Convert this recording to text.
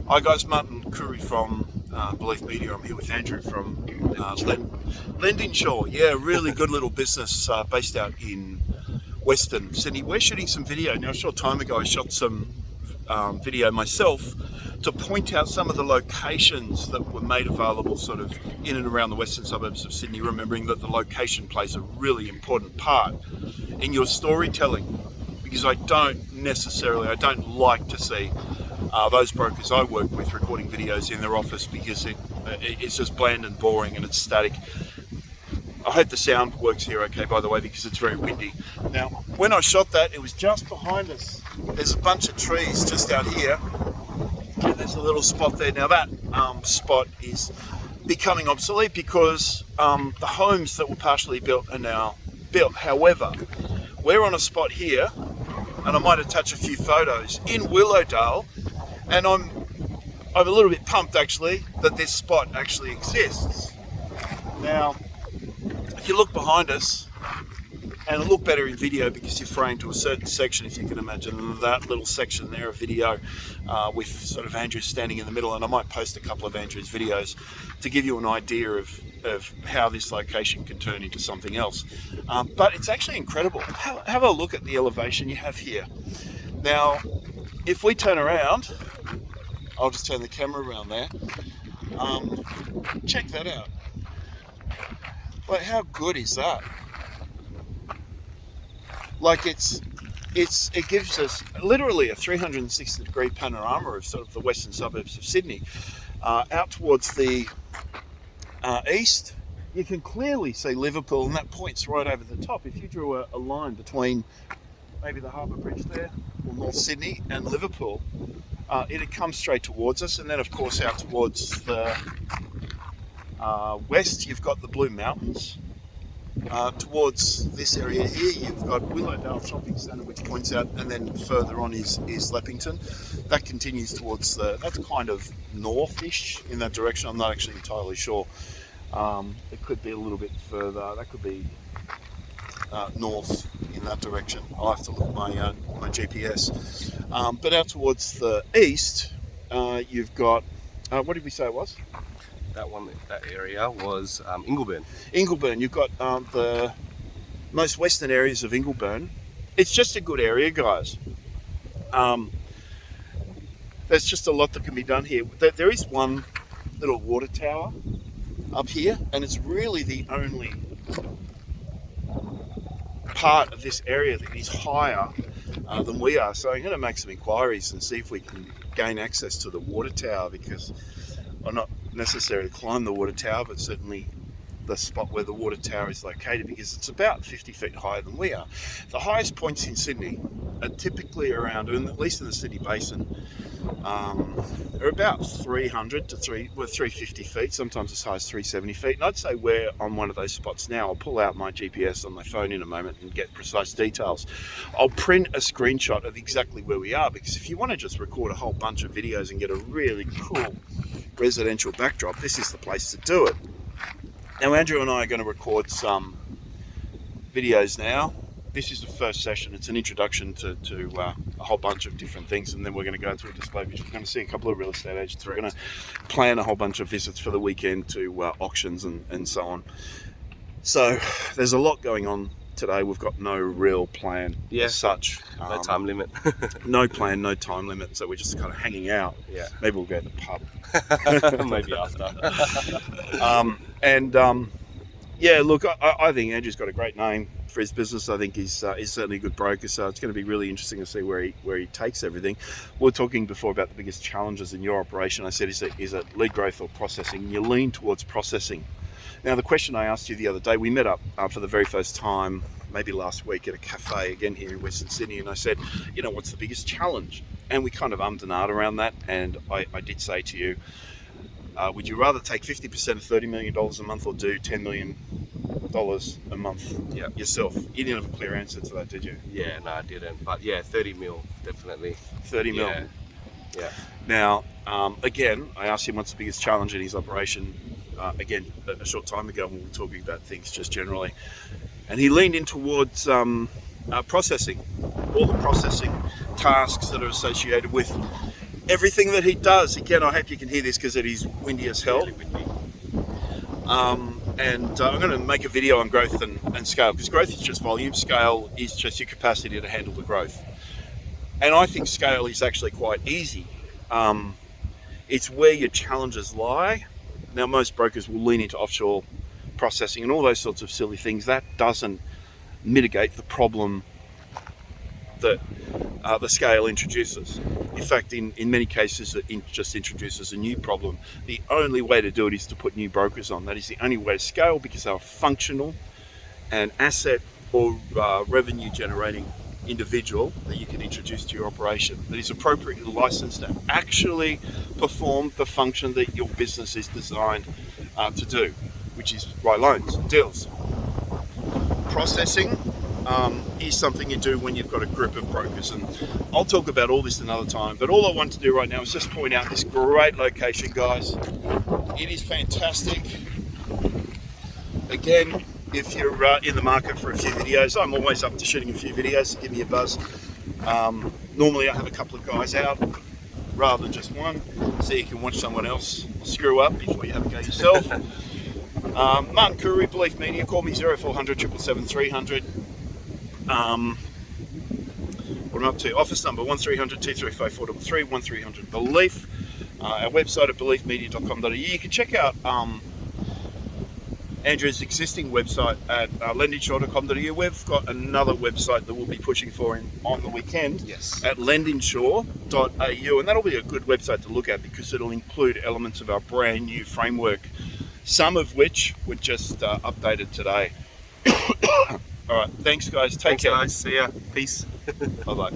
Hi guys, Martin Curry from Belief Media. I'm here with Andrew from Lending-Shaw. Yeah, really good little business based out in Western Sydney. We're shooting some video. Now, a short time ago I shot some video myself to point out some of the locations that were made available sort of in and around the western suburbs of Sydney, remembering that the location plays a really important part in your storytelling, because I don't like to see those brokers I work with recording videos in their office, because it's just bland and boring and it's static. I hope the sound works here okay, by the way, because it's very windy. Now, when I shot that, it was just behind us. There's a bunch of trees just out here, and there's a little spot there. Now that spot is becoming obsolete because the homes that were partially built are now built. However, we're on a spot here, and I might attach a few photos in Willowdale, and I'm a little bit pumped actually that this spot actually exists. Now, if you look behind us, and it'll look better in video because you're framed to a certain section, if you can imagine that little section there of video with sort of Andrew standing in the middle, and I might post a couple of Andrew's videos to give you an idea of how this location can turn into something else. But it's actually incredible. Have a look at the elevation you have here. Now, if we turn around, I'll just turn the camera around there. Check that out. Like, how good is that? Like, it gives us literally a 360-degree panorama of sort of the western suburbs of Sydney. Out towards the east, you can clearly see Liverpool, and that points right over the top. If you drew a line between maybe the Harbour Bridge there, or North Sydney, and Liverpool, it'd come straight towards us. And then, of course, out towards the west, you've got the Blue Mountains. Towards this area here, you've got Willowdale Shopping Centre, which points out, and then further on is Leppington. That continues towards that's kind of northish in that direction. I'm not actually entirely sure. It could be a little bit further. That could be north in that direction. I'll have to look at my GPS. But out towards the east, you've got, what did we say it was? That area was Ingleburn. Ingleburn. You've got the most western areas of Ingleburn. It's just a good area, guys. There's just a lot that can be done here. There is one little water tower up here, and it's really the only part of this area that is higher than we are. So I'm going to make some inquiries and see if we can gain access to the water tower, because I'm not necessarily climb the water tower, but certainly the spot where the water tower is located, because it's about 50 feet higher than we are. The highest points in Sydney are typically around, at least in the Sydney Basin, are about 300 to 350 feet, sometimes as high as 370 feet. And I'd say we're on one of those spots now. I'll pull out my GPS on my phone in a moment and get precise details. I'll print a screenshot of exactly where we are, because if you want to just record a whole bunch of videos and get a really cool residential backdrop, this is the place to do it. Now, Andrew and I are going to record some videos now. This is the first session. It's an introduction to a whole bunch of different things, and then we're going to go to a display which we're going to see a couple of real estate agents. We're going to plan a whole bunch of visits for the weekend to auctions and so on. So there's a lot going on today. We've got no real plan as such. No time limit. No plan, no time limit. So we're just kind of hanging out. Yeah. Maybe we'll go to the pub. Maybe after. Yeah, look, I think Andrew's got a great name for his business. I think he's certainly a good broker, so it's going to be really interesting to see where he takes everything. We were talking before about the biggest challenges in your operation. I said, is it lead growth or processing? You lean towards processing. Now, the question I asked you the other day, we met up for the very first time, maybe last week, at a cafe again here in Western Sydney, and I said, what's the biggest challenge? And we kind of ummed and ahed around that, and I did say to you, would you rather take 50% of $30 million a month, or do $10 million a month yourself? You didn't have a clear answer to that, did you? Yeah, no, I didn't. But yeah, 30 mil, definitely. 30 mil. Yeah. Now, again, I asked him what's the biggest challenge in his operation, again, a short time ago when we were talking about things just generally. And he leaned in towards processing, all the processing tasks that are associated with everything that he does, again, I hope you can hear this because it is windy as hell. Really windy. And I'm going to make a video on growth and scale, because growth is just volume, scale is just your capacity to handle the growth. And I think scale is actually quite easy. It's where your challenges lie. Now, most brokers will lean into offshore processing and all those sorts of silly things. That doesn't mitigate the problem that the scale introduces. In fact, in many cases, it just introduces a new problem. The only way to do it is to put new brokers on. That is the only way to scale, because they're functional and asset or revenue generating individual that you can introduce to your operation that is appropriately licensed to actually perform the function that your business is designed to do, which is write loans, deals. Processing is something you do when you've got a group of brokers, and I'll talk about all this another time, but all I want to do right now is just point out this great location, guys. It is fantastic. Again, if you're in the market for a few videos, I'm always up to shooting a few videos, so give me a buzz. Normally I have a couple of guys out rather than just one, so you can watch someone else screw up before you have a go yourself. Martin Curry, Belief Media, call me 0400 777 300. What am I up to? Office number 1300 235 433 1300 Belief. Our website at beliefmedia.com.au. You can check out Andrew's existing website at lendinshaw.com.au. We've got another website that we'll be pushing for on the weekend. Yes. At lendinshaw.au, and that'll be a good website to look at because it'll include elements of our brand new framework, some of which were just updated today. All right, thanks guys. Take care. Thanks, guys. See ya. Peace. Bye bye.